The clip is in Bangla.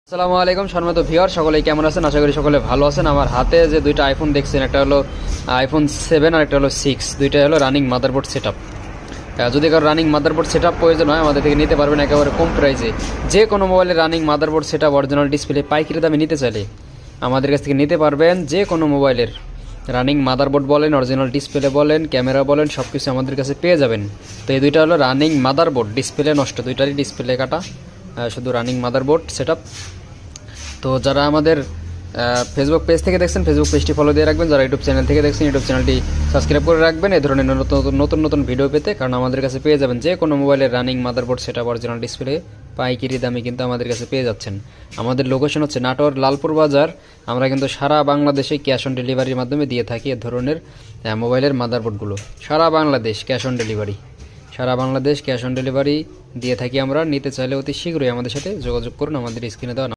আসসালামু আলাইকুম সম্মানিত ভিউয়ার, সকলেই কেমন আছেন? আশা করি সকলে ভালো আছেন। আমার হাতে যে দুইটা আইফোন দেখছেন, একটা হলো আইফোন 7 আর একটা হলো 6, দুইটাই হলো রানিং মাদারবোর্ড সেটআপ। যদি কারো রানিং মাদারবোর্ড সেটআপ প্রয়োজন হয় আমাদের থেকে নিতে পারবেন একেবারে কম প্রাইসে। যে কোনো মোবাইলের running motherboard setup original display পাইকারি দামে নিতে চাইলে আমাদের কাছ থেকে নিতে পারবেন। যে কোনো মোবাইলের রানিং মাদারবোর্ড বলেন, অরিজিনাল ডিসপ্লে বলেন, ক্যামেরা বলেন, সব কিছু আমাদের কাছে পেয়ে যাবেন। তো এই দুইটা হলো রানিং মাদারবোর্ড, ডিসপ্লে নষ্ট, দুইটারই ডিসপ্লে কাটা, শুধু রানিং মাদারবোর্ড সেটআপ। তো যারা আমাদের ফেসবুক পেজ থেকে দেখছেন, ফেসবুক পেজটি ফলো দিয়ে রাখবেন। যারা ইউটিউব চ্যানেল থেকে দেখছেন, ইউটিউব চ্যানেলটি সাবস্ক্রাইব করে রাখবেন এই ধরনের নতুন নতুন ভিডিও পেতে। কারণ আমাদের কাছে পেয়ে যাবেন যে কোনো মোবাইলের running motherboard setup, original display পাইকারি দামে কিন্তু আমাদের কাছে পেয়ে যাচ্ছেন। আমাদের লোকেশন হচ্ছে নাটোর লালপুর বাজার। আমরা কিন্তু সারা বাংলাদেশে ক্যাশ অন ডেলিভারির মাধ্যমে দিয়ে থাকি এ ধরনের মোবাইলের মাদারবোর্ডগুলো। সারা বাংলাদেশ ক্যাশ অন ডেলিভারি, সারা বাংলাদেশ ক্যাশ অন ডেলিভারি দিয়ে থাকি আমরা। নিতে চাইলে অতি শীঘ্রই আমাদের সাথে যোগাযোগ করুন। আমাদের স্ক্রিনে দেওয়া